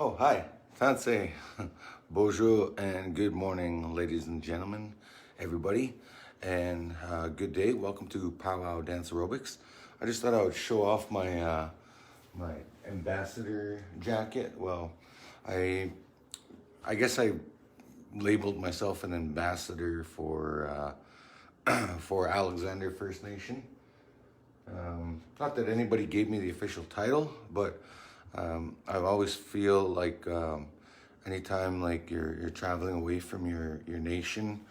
Oh, hi. Tansei. Bonjour and good morning, ladies and gentlemen, everybody. And good day. Welcome to Pow-wow Dance Aerobics. I just thought I would show off my ambassador jacket. Well, I guess I labeled myself an ambassador for for Alexander First Nation. Not that anybody gave me the official title, but I always feel like anytime like you're traveling away from your nation,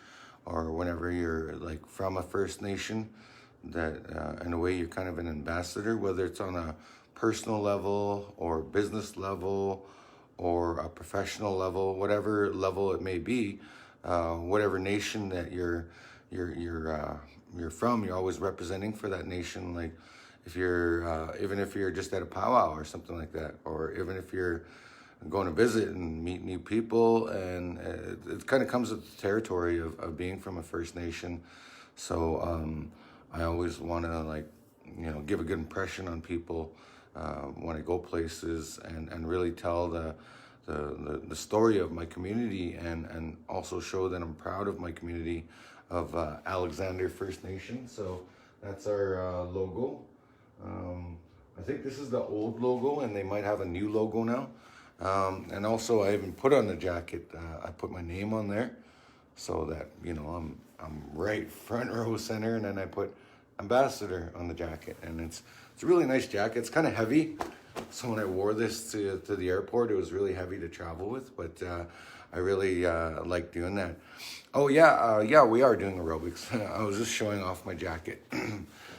or whenever you're like from a First Nation, that in a way you're kind of an ambassador, whether it's on a personal level or business level or a professional level, whatever level it may be, whatever nation that you're from, you're always representing for that nation. Like if you're even if you're just at a powwow or something like that, or even if you're going to visit and meet new people, and it kind of comes with the territory of being from a First Nation. So I always want to, like, give a good impression on people when I go places, and really tell the story of my community, and also show that I'm proud of my community of Alexander First Nation. So that's our logo. I think this is the old logo, and they might have a new logo now. And also I even put on the jacket, I put my name on there so that, I'm right front row center, and then I put ambassador on the jacket. And it's a really nice jacket. It's kind of heavy. So when I wore this to the airport, it was really heavy to travel with, but I really like doing that. Oh yeah, we are doing aerobics. I was just showing off my jacket.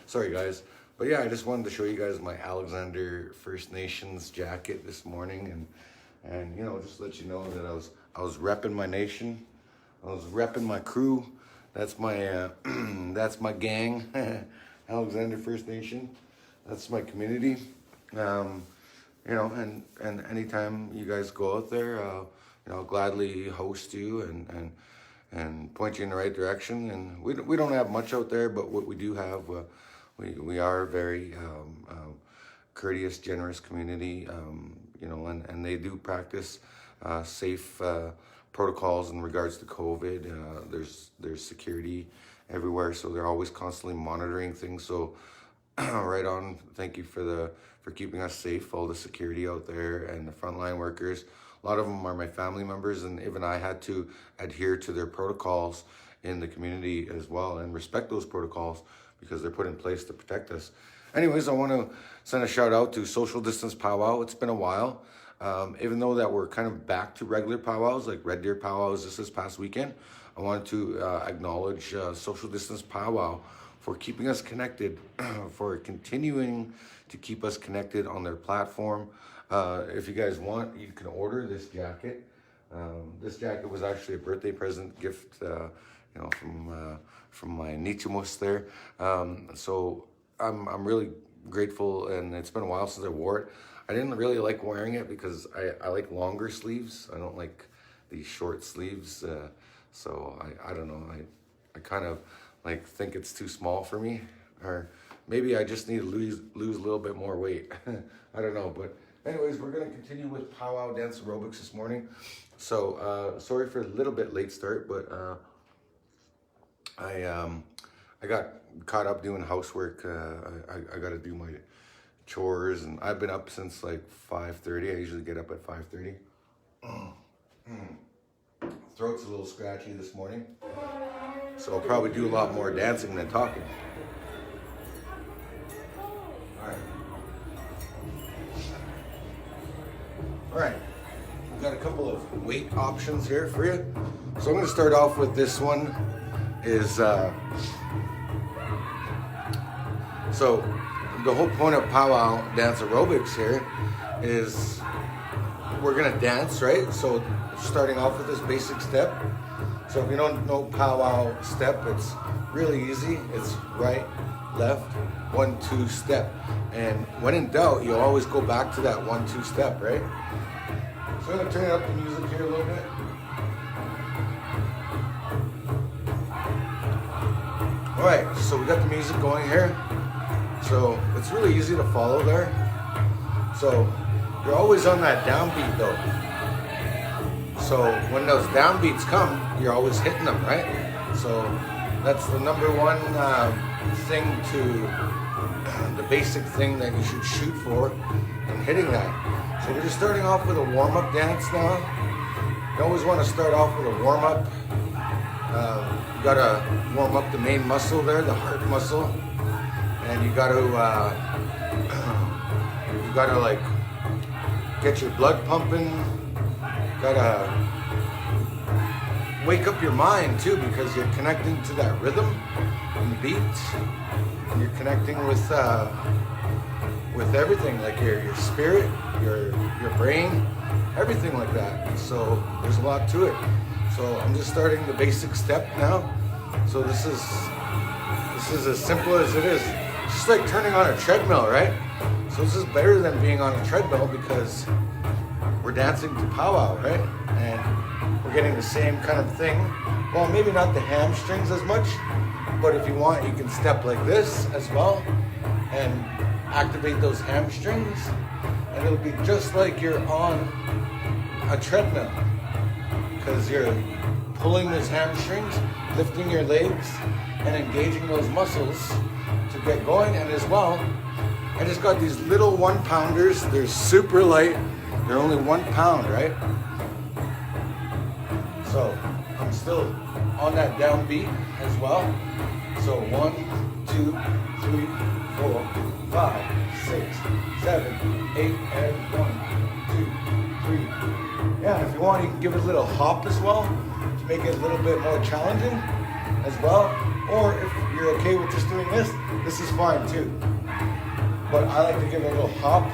Sorry guys. But yeah, I just wanted to show you guys my Alexander First Nations jacket this morning, and just let you know that I was repping my nation. I was repping my crew. That's my that's my gang, Alexander First Nation. That's my community. And anytime you guys go out there, I'll gladly host you and point you in the right direction. And we don't have much out there, but what we do have, we are a very courteous, generous community. And they do practice safe protocols in regards to COVID. There's security everywhere, so they're always constantly monitoring things. So right on. Thank you for keeping us safe, all the security out there and the frontline workers. A lot of them are my family members, and even I had to adhere to their protocols in the community as well, and respect those protocols because they're put in place to protect us. Anyways, I want to send a shout out to Social Distance Powwow. It's been a while. Even though that we're kind of back to regular powwows, like Red Deer powwows this past weekend, I wanted to acknowledge Social Distance Powwow for keeping us connected, for continuing to keep us connected on their platform. If you guys want, you can order this jacket. This jacket was actually a birthday present gift, from my Nichimus there. So I'm really grateful, and it's been a while since I wore it. I didn't really like wearing it because I like longer sleeves. I don't like these short sleeves. So I don't know. I kind of like think it's too small for me, or maybe I just need to lose a little bit more weight. I don't know. But anyways, we're gonna continue with Pow-wow Dance Aerobics this morning. So sorry for a little bit late start, but I got caught up doing housework. I got to do my chores, and I've been up since like 5:30. I usually get up at 5:30. Throat's a little scratchy this morning, so I'll probably do a lot more dancing than talking. All right, we've got a couple of weight options here for you. So I'm going to start off with this one. So the whole point of Pow-wow Dance Aerobics here is we're gonna dance, right? So starting off with this basic step. So if you don't know Pow-wow step, it's really easy. It's right, left, 1, 2 step. And when in doubt, you'll always go back to that 1, 2 step, right? So I'm gonna turn up the music here a little bit. All right, so we got the music going here. So it's really easy to follow there. So you're always on that downbeat though. So when those downbeats come, you're always hitting them, right? So that's the number one thing the basic thing that you should shoot for in hitting that. So we're just starting off with a warm-up dance now. You always want to start off with a warm-up. You gotta warm up the main muscle there, the heart muscle, and you gotta like get your blood pumping. Gotta wake up your mind too, because you're connecting to that rhythm and the beat, and you're connecting with everything, like your spirit, your brain, everything like that. So there's a lot to it. So I'm just starting the basic step now. So this is as simple as it is. It's just like turning on a treadmill, right? So this is better than being on a treadmill, because we're dancing to powwow, right? And we're getting the same kind of thing. Well, maybe not the hamstrings as much, but if you want, you can step like this as well and activate those hamstrings, and it'll be just like you're on a treadmill, because you're pulling those hamstrings, lifting your legs, and engaging those muscles to get going. And as well, I just got these little 1-pounders. They're super light. They're only 1 pound, right? So I'm still on that downbeat as well. So 1, 2, 3, 4, 5, 6, 7, 8, and 1, 2, 3. Yeah, if you want, you can give it a little hop as well to make it a little bit more challenging as well. Or if you're okay with just doing this is fine too. But I like to give it a little hop.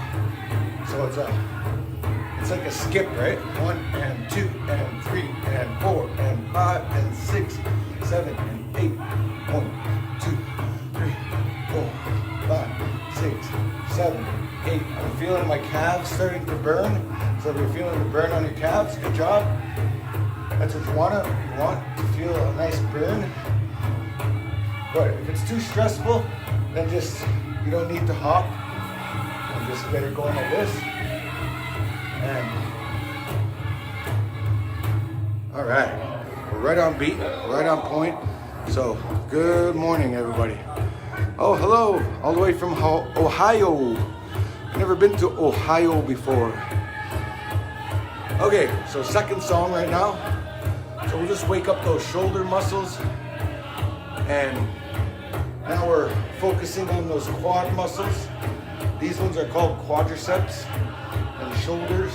So it's like a skip, right? 1 and 2 and 3 and 4 and 5 and 6, 7 and 8. 1, 2, 3, 4, 5, 6, 7, 8. I'm feeling my calves starting to burn. So if you're feeling the burn on your calves, good job. That's what you want. You want to feel a nice burn. But if it's too stressful, then you don't need to hop. And just get it going like this. And all right, we're right on beat, right on point. So good morning, everybody. Oh, hello, all the way from Ohio. Never been to Ohio before. Okay, so second song right now. So we'll just wake up those shoulder muscles, and now we're focusing on those quad muscles. These ones are called quadriceps and shoulders.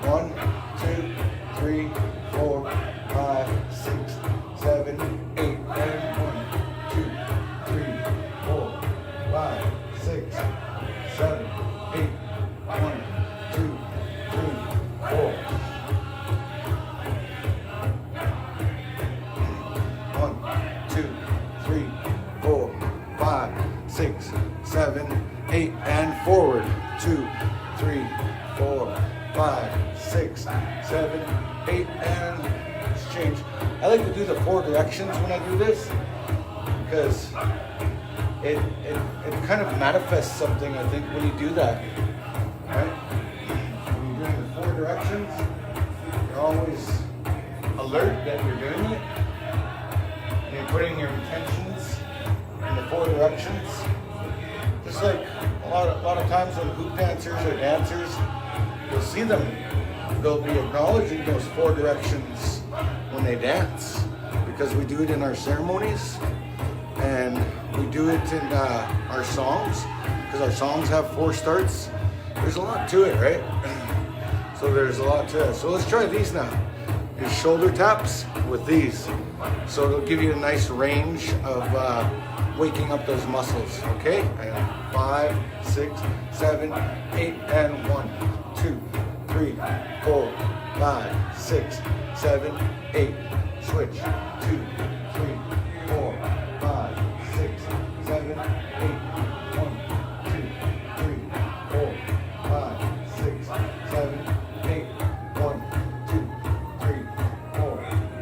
1, 2, 3, 4, 5, 6, 7, 8, and 1, 2, 3, 4, 5, 6, 7, 8, 1, 2, 3, 4. 1, 2, 3, 4, 5, 6, 7, 8, and forward. 2, 3, 4, 5, 6, 7, 8, and let's change. I like to do the 4 directions when I do this, because it kind of manifests something, I think, when you do that, right? When you're doing the 4 directions, you're always alert that you're doing it, and you're putting your intentions in the 4 directions. Just like a lot of times when hoop dancers or dancers, you'll see them, they'll be acknowledging those 4 directions when they dance, because we do it in our ceremonies, and we do it in our songs, because our songs have 4 starts. There's a lot to it, right? So there's a lot to it. So let's try these now. These shoulder taps with these. So it'll give you a nice range of waking up those muscles, okay? And 5, 6, 7, 8, and 1, 2, 3, 4, 5, 6, 7, 8. Switch. 2, 3, 4, 5, 6, 7, 8. 1, 2, 3, 4, 5, 6, 7, 8. 1, 2, 3, 4,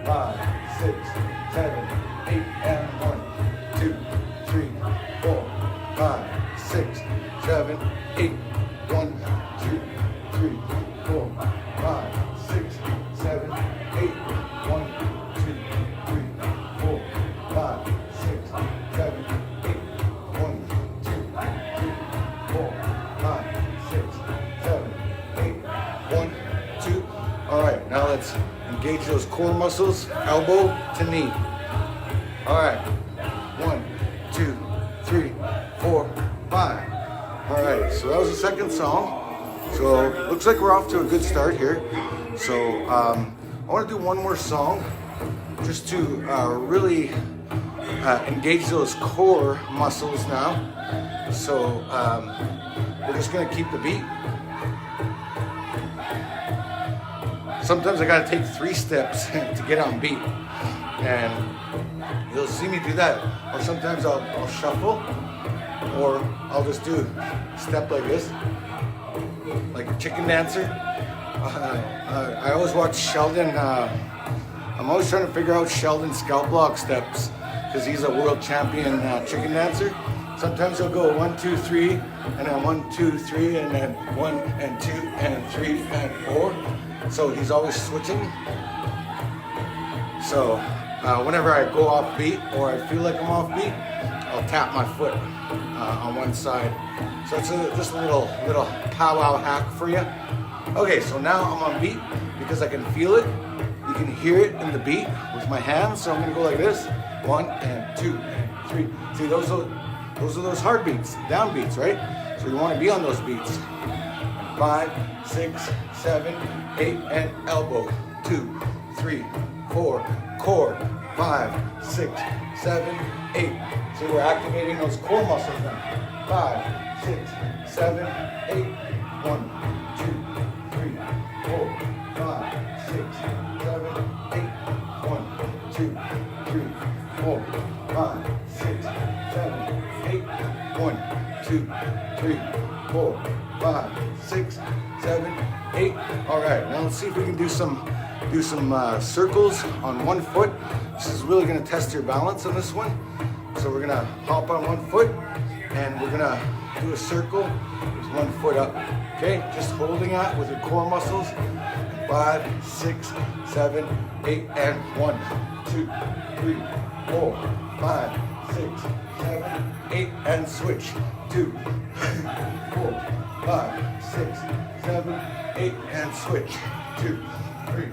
5, 6, 7, 8, and 1, 2, 3, 4, 5, 6, 7, 8. 1, 2, 3, 4, 5, 6, 7, 8. 1, 2, 3, 4, 5, 6, 7, 8. 1, 2, 3, 4, 5, 6, 7, 8. 1, 2. All right, now let's engage those core muscles, elbow to knee. All right, 1, 2, 3, 4, 5. All right, so that was the second song. So looks like we're off to a good start here. So I want to do one more song just to really engage those core muscles now. So we're just gonna keep the beat. Sometimes I gotta take 3 steps to get on beat, and you'll see me do that. Or sometimes I'll shuffle, or I'll just do a step like this, like a chicken dancer. I always watch Sheldon. I'm always trying to figure out Sheldon's scalp lock steps because he's a world champion chicken dancer. Sometimes he'll go 1, 2, 3, and then 1, 2, 3, and then 1 and 2 and 3 and 4. So he's always switching. So whenever I go off beat or I feel like I'm off beat, I'll tap my foot on one side. So it's just a little powwow hack for you. Okay, so now I'm on beat because I can feel it. You can hear it in the beat with my hands. So I'm gonna go like this: 1 and 2 and 3. See, those are those hard beats, down beats, right? So you want to be on those beats. 5, 6, 7, 8, and elbow. 2, 3, 4, core. 5, 6, 7, 8. So we're activating those core muscles now. 5, 6, 7, 8. 1, 2, 3, 4, 5, 6, 7, 8. 1, 2, 3, 4, 5, 6, 7, 8. 1, 2, 3, 4, 5, 6, 7, 8. All right, now let's see if we can do some circles on one foot. This is really going to test your balance on this one. So we're going to hop on one foot and we're going to do a circle with one foot up. Okay, just holding that with your core muscles. 5, 6, 7, 8, and 1, 2, 3, 4, 5, 6, 7, 8, and switch. 2, 4, 5, 6, 7, 8, and switch. 2, 3,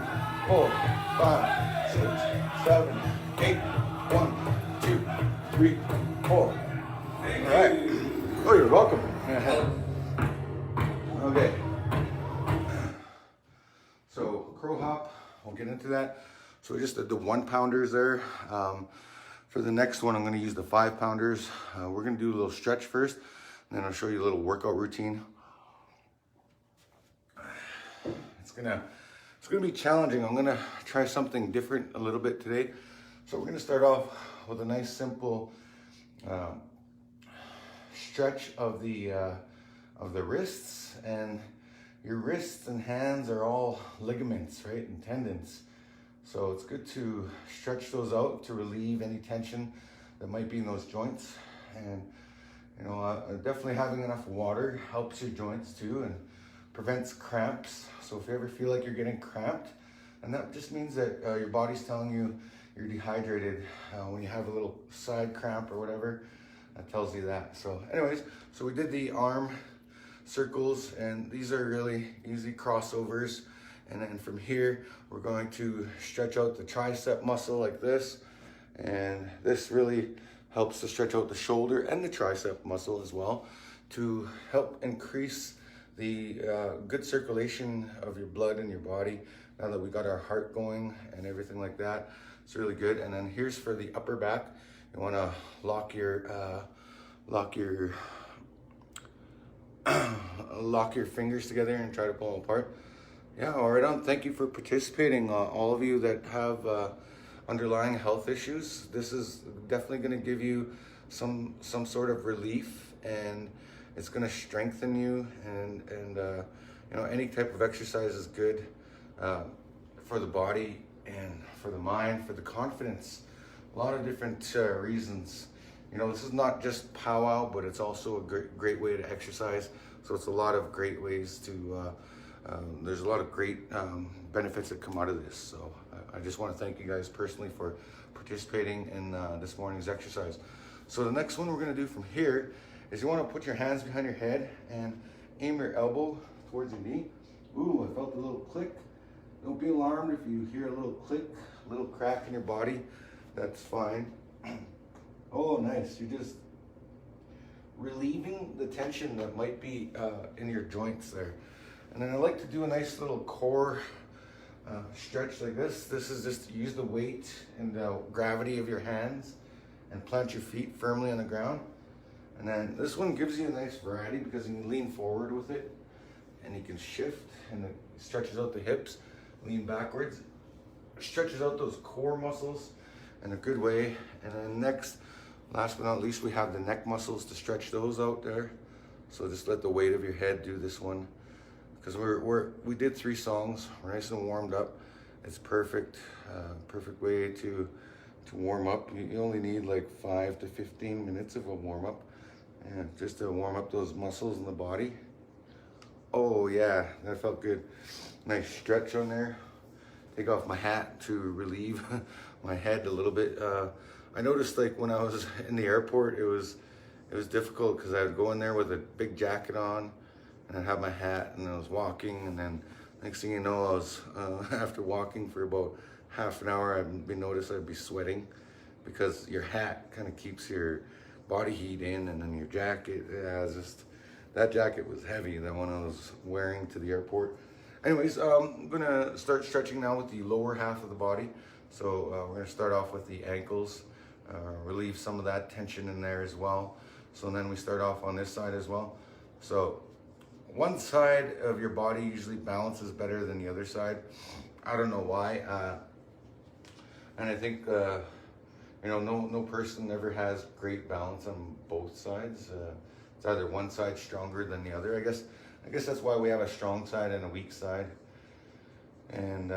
4, 5, 6, 7, 8. 1, 2, 3, 4. All right. Oh, you're welcome. Okay. So crow hop, we'll get into that. So we just did the 1-pounders there. For the next one, I'm going to use the 5-pounders. We're going to do a little stretch first, and then I'll show you a little workout routine. It's gonna be challenging. I'm gonna try something different a little bit today. So we're gonna start off with a nice simple stretch of the wrists, and your wrists and hands are all ligaments, right, and tendons. So it's good to stretch those out to relieve any tension that might be in those joints. And you know, definitely having enough water helps your joints too and prevents cramps. So if you ever feel like you're getting cramped, and that just means that your body's telling you you're dehydrated. When you have a little side cramp or whatever, that tells you that. So anyways, so we did the arm circles, and these are really easy crossovers. And then from here, we're going to stretch out the tricep muscle like this. And this really helps to stretch out the shoulder and the tricep muscle as well to help increase the good circulation of your blood in your body. Now that we got our heart going and everything like that, it's really good. And then here's for the upper back. You want to lock your fingers together and try to pull them apart. Yeah, all right on. Thank you for participating, all of you that have underlying health issues. This is definitely going to give you some sort of relief, and it's going to strengthen you. And you know, any type of exercise is good for the body and for the mind, for the confidence. A lot of different reasons. You know, this is not just powwow, but it's also a great way to exercise. So it's a lot of great ways to There's a lot of great benefits that come out of this. So I just want to thank you guys personally for participating in this morning's exercise. So the next one we're going to do from here is you want to put your hands behind your head and aim your elbow towards your knee. Ooh, I felt a little click. Don't be alarmed if you hear a little click, a little crack in your body. That's fine. Oh, nice. You're just relieving the tension that might be in your joints there. And then I like to do a nice little core stretch like this. This is just to use the weight and the gravity of your hands and plant your feet firmly on the ground. And then this one gives you a nice variety because you can lean forward with it and you can shift, and it stretches out the hips, lean backwards, stretches out those core muscles in a good way. And then next, last but not least, we have the neck muscles to stretch those out there. So just let the weight of your head do this one, because we did 3 songs. We're nice and warmed up. It's perfect, perfect way to warm up. You only need like 5 to 15 minutes of a warm up, and just to warm up those muscles in the body. Oh yeah, that felt good. Nice stretch on there. Take off my hat to relieve my head a little bit. I noticed like when I was in the airport, it was difficult because I would go in there with a big jacket on and I'd have my hat, and I was walking, and then next thing you know, I was after walking for about half an hour, I'd be sweating because your hat kind of keeps your body heat in, and then your jacket, that jacket was heavy, that one I was wearing to the airport. Anyways, I'm gonna start stretching now with the lower half of the body. So we're gonna start off with the ankles, relieve some of that tension in there as well. So then we start off on this side as well. So one side of your body usually balances better than the other side. I don't know why. And I think, no person ever has great balance on both sides. It's either one side stronger than the other. I guess that's why we have a strong side and a weak side. And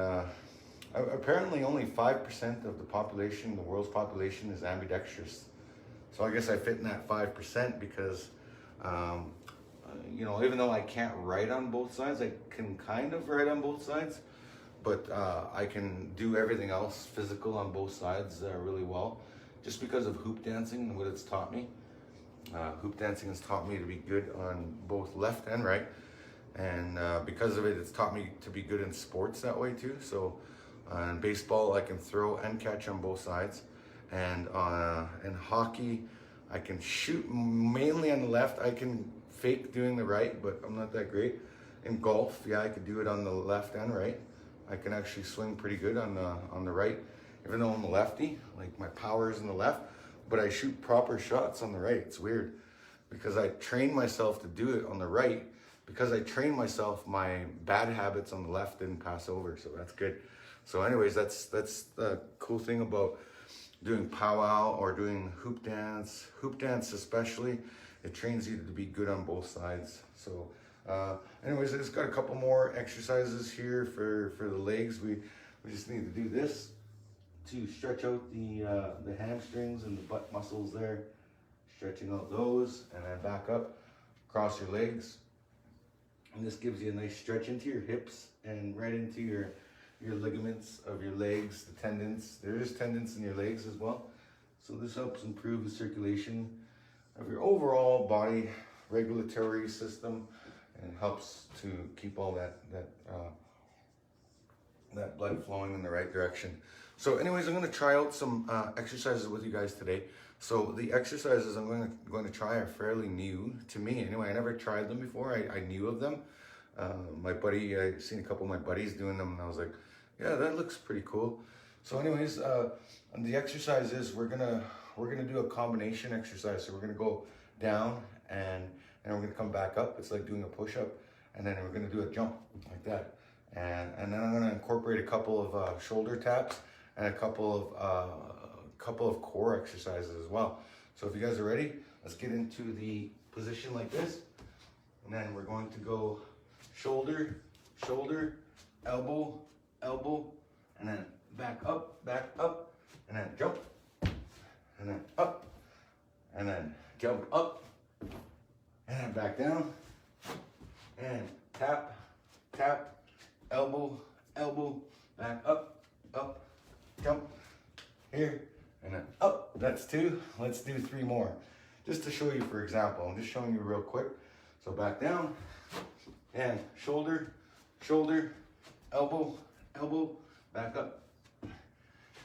apparently only 5% of the population, the world's population, is ambidextrous. So I guess I fit in that 5% because, even though I can't write on both sides, I can kind of write on both sides. But I can do everything else physical on both sides really well, just because of hoop dancing and what it's taught me. Hoop dancing has taught me to be good on both left and right, and because of it, it's taught me to be good in sports that way too. So in baseball, I can throw and catch on both sides, and in hockey, I can shoot mainly on the left. I can fake doing the right, but I'm not that great. In golf, yeah, I could do it on the left and right. I can actually swing pretty good on the right, even though I'm a lefty. Like my power is in the left, but I shoot proper shots on the right. It's weird because I trained myself to do it on the right. Because I trained myself, my bad habits on the left didn't pass over, so that's good. So anyways, that's the cool thing about doing powwow or doing hoop dance especially. It trains you to be good on both sides. So anyways, I just got a couple more exercises here for the legs. We just need to do this to stretch out the hamstrings and the butt muscles there, stretching out those, and then back up, cross your legs. And this gives you a nice stretch into your hips and right into your ligaments of your legs, the tendons. There is tendons in your legs as well. So this helps improve the circulation of your overall body regulatory system, and helps to keep all that blood flowing in the right direction. So anyways, I'm going to try out some exercises with you guys today. So the exercises I'm going to try are fairly new to me. Anyway, I never tried them before. I knew of them. I seen a couple of my buddies doing them, and I was like, yeah, that looks pretty cool. So anyways, the exercises, we're gonna do a combination exercise. So we're gonna go down and we're gonna come back up. It's like doing a push-up, and then we're gonna do a jump like that. And then I'm gonna incorporate a couple of shoulder taps and a couple of core exercises as well. So if you guys are ready, let's get into the position like this. And then we're going to go shoulder, shoulder, elbow, elbow, and then back up, and then jump, and then up, and then jump up, and then back down, and tap, tap, elbow, elbow, back up, up, jump, here, and then up. That's 2. Let's do 3 more. Just to show you, for example, I'm just showing you real quick. So back down, and shoulder, shoulder, elbow, elbow, back up,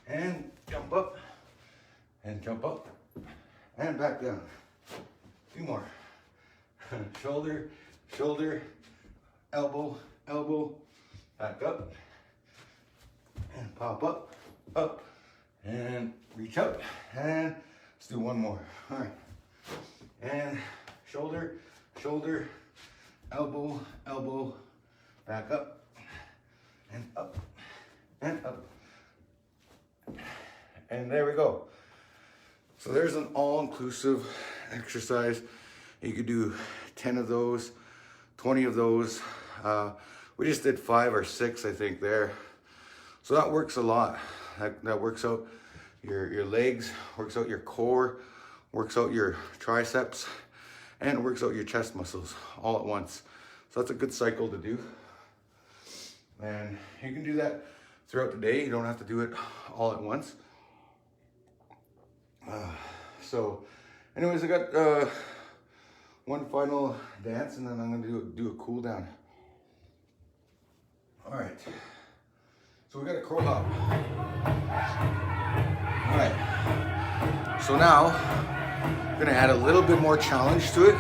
and jump up, and jump up, and back down. 2 more. Shoulder, shoulder, elbow, elbow, back up, and pop up, up, and reach up, and let's do 1 more. All right, and shoulder, shoulder, elbow, elbow, back up, and up, and up, and there we go. So there's an all-inclusive exercise. You could do 10 of those, 20 of those. We just did 5 or 6, I think, there. So that works a lot. That works out your legs, works out your core, works out your triceps, and works out your chest muscles all at once. So that's a good cycle to do. And you can do that throughout the day. You don't have to do it all at once. So anyways, I got 1 final dance, and then I'm gonna do a cool down. All right, so we got a crow hop. All right, so now I'm gonna add a little bit more challenge to it.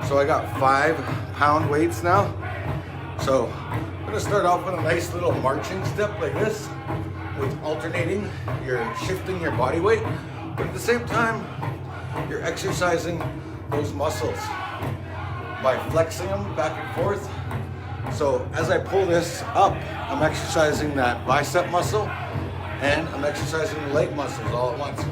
So I got 5-pound weights now. So I'm gonna start off with a nice little marching step like this, with alternating. You're shifting your body weight, but at the same time, you're exercising those muscles by flexing them back and forth. So as I pull this up, I'm exercising that bicep muscle, and I'm exercising the leg muscles all at once.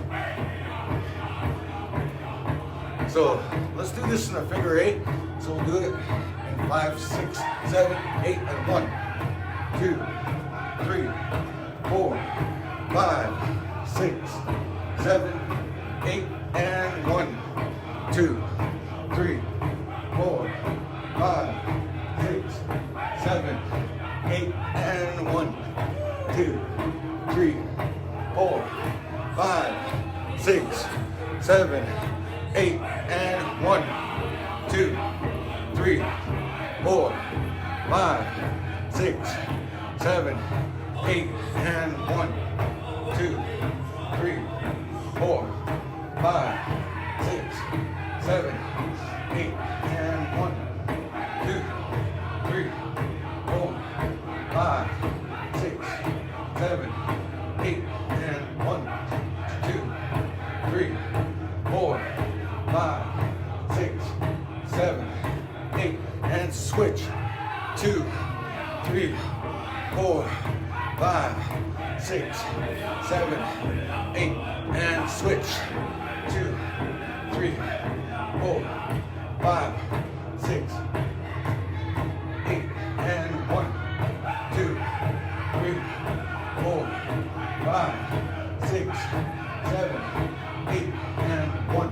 So let's do this in a figure 8. So we'll do it in 5, 6, 7, 8, and 1, 2, 3, 4, 5, 6, 7, 8, and 1, 2, 3, 4, 5, 6, 7, 8, and 1, 2, 3, 4, 5, 6, 7, 8, and 1, 2, 3, 4, 5, 6, 7, 8, and 1, 2, 3, 4, 5, 6, 7, 8, and 1, 2, 3, 4, 5, 6, 7, 8, and 1, 2, 3, 4, 5, 6, 7, 8, and switch. 2, 3, 4, 5, 6, 7, 8, and switch. 2, 3, 4, 5, 6, 8, and 1, 2, 3, 4, 5, 6, 7, 8, and 1,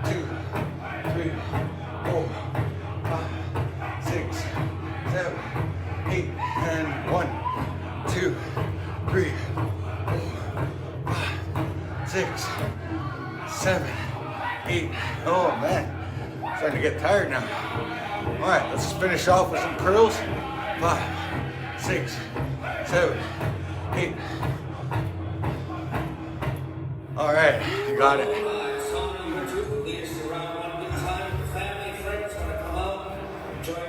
2, 3, 4, 5, 6, 7, 8, and 1, 2, 3, 4, 5, 6, 7, 8. Oh man, starting to get tired now. All right, let's just finish off with some curls. 5, 6, 7, 8. All right, you got it.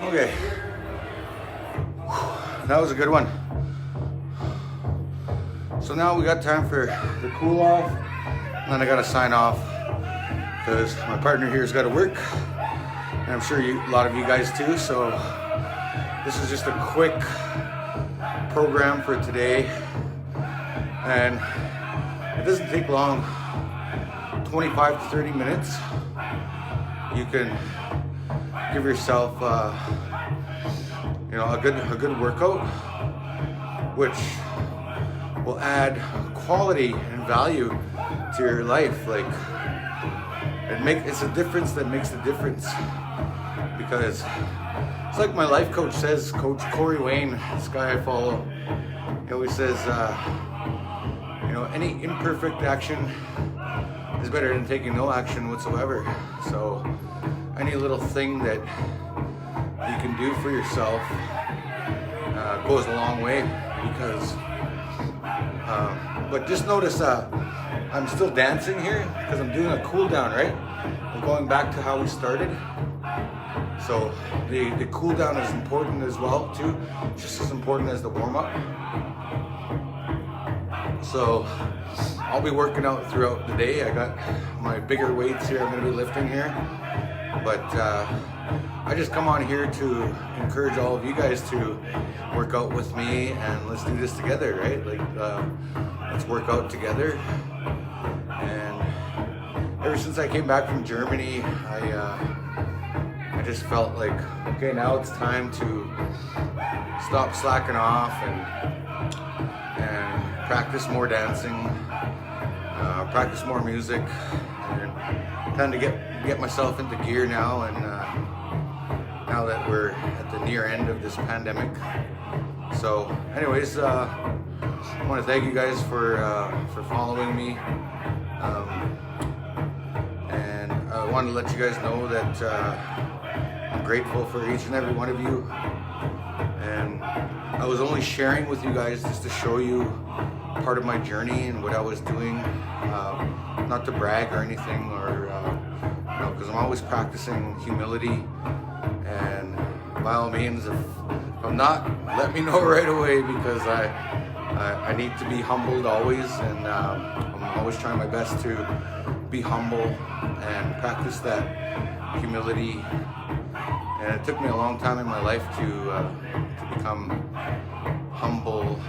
Okay, that was a good one. So now we got time for the cool off, and then I gotta sign off because my partner here's got to work, and I'm sure a lot of you guys too. So this is just a quick program for today, and it doesn't take long, 25 to 30 minutes. You can give yourself, a good workout, which will add quality and value to your life. Like it's a difference that makes the difference, because it's like my life coach says, Coach Corey Wayne, this guy I follow. He always says, any imperfect action is better than taking no action whatsoever. So any little thing that you can do for yourself goes a long way, because but just notice I'm still dancing here because I'm doing a cool down, right? I'm going back to how we started. So the cool down is important as well too, just as important as the warm up. So I'll be working out throughout the day. I got my bigger weights here I'm going to be lifting here, but I just come on here to encourage all of you guys to work out with me, and let's do this together, right? Like let's work out together. And ever since I came back from Germany, I just felt like, okay, now it's time to stop slacking off and practice more dancing, practice more music, and kind of get myself into gear now. And now that we're at the near end of this pandemic. So, anyways, I want to thank you guys for following me, and I want to let you guys know that I'm grateful for each and every one of you. And I was only sharing with you guys just to show you part of my journey and what I was doing, not to brag or anything, or because I'm always practicing humility. And by all means, if I'm not, let me know right away, because I need to be humbled always, and I'm always trying my best to be humble and practice that humility. And it took me a long time in my life to become humble,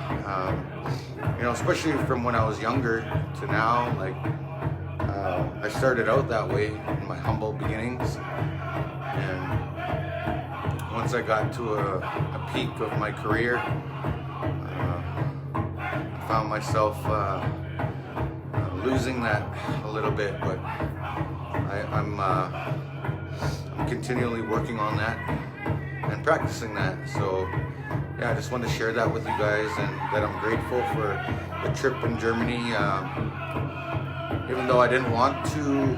especially from when I was younger to now. Like I started out that way in my humble beginnings, and once I got to a peak of my career, I found myself losing that a little bit, but I'm continually working on that and practicing that. So yeah, I just wanted to share that with you guys, and that I'm grateful for the trip in Germany. Even though I didn't want to,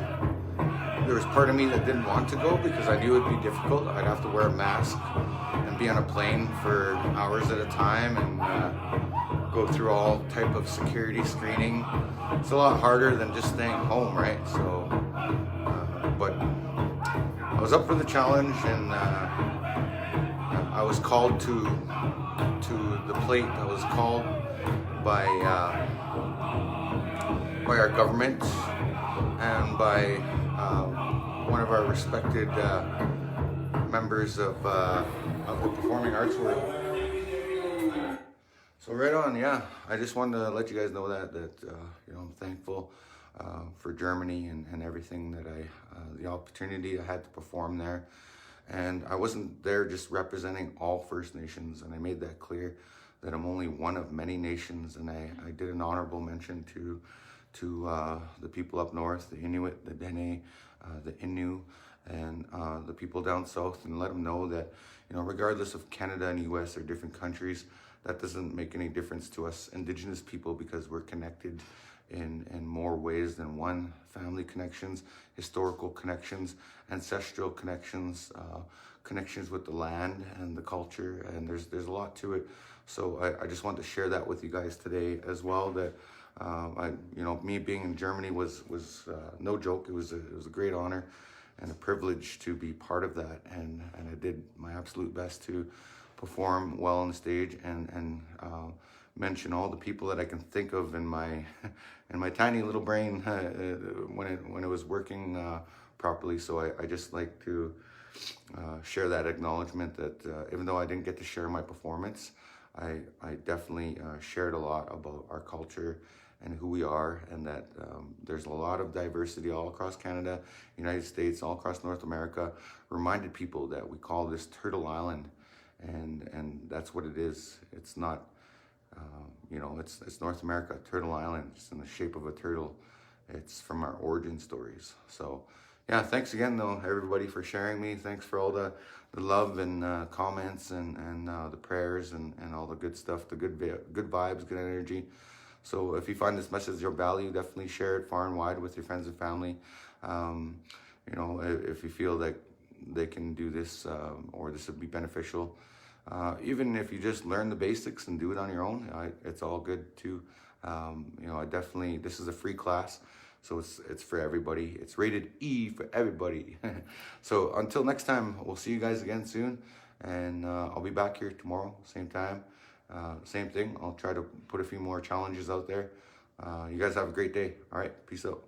there was part of me that didn't want to go, because I knew it'd be difficult. I'd have to wear a mask and be on a plane for hours at a time, and go through all type of security screening. It's a lot harder than just staying home, right? So, but I was up for the challenge, and I was called to the plate. I was called by our government and by one of our respected members of the performing arts world. So right on, yeah. I just wanted to let you guys know that I'm thankful for Germany and everything that the opportunity I had to perform there. And I wasn't there just representing all First Nations, and I made that clear that I'm only one of many nations. And I did an honorable mention to the people up north, the Inuit, the Dene, the Innu, and the people down south, and let them know that, regardless of Canada and US or different countries, that doesn't make any difference to us Indigenous people, because we're connected in more ways than one. Family connections, historical connections, ancestral connections, connections with the land and the culture, and there's a lot to it. So I just wanted to share that with you guys today as well, that me being in Germany was no joke. It was a great honor and a privilege to be part of that, and I did my absolute best to perform well on the stage and mention all the people that I can think of in my tiny little brain when it was working properly. So I just like to share that acknowledgement that even though I didn't get to share my performance, I definitely shared a lot about our culture and who we are, and that there's a lot of diversity all across Canada, United States, all across North America. Reminded people that we call this Turtle Island, and that's what it is. It's not, it's North America, Turtle Island. It's in the shape of a turtle. It's from our origin stories. So Yeah, thanks again though, everybody, for sharing me. Thanks for all the love and comments and the prayers and all the good stuff, the good vibes, good energy. So if you find this message of value, definitely share it far and wide with your friends and family. Um, if you feel like they can do this or this would be beneficial, even if you just learn the basics and do it on your own, it's all good too. I definitely, this is a free class, so it's for everybody. It's rated E for everybody. So until next time, we'll see you guys again soon, and I'll be back here tomorrow, same time, same thing. I'll try to put a few more challenges out there. You guys have a great day. All right, peace out.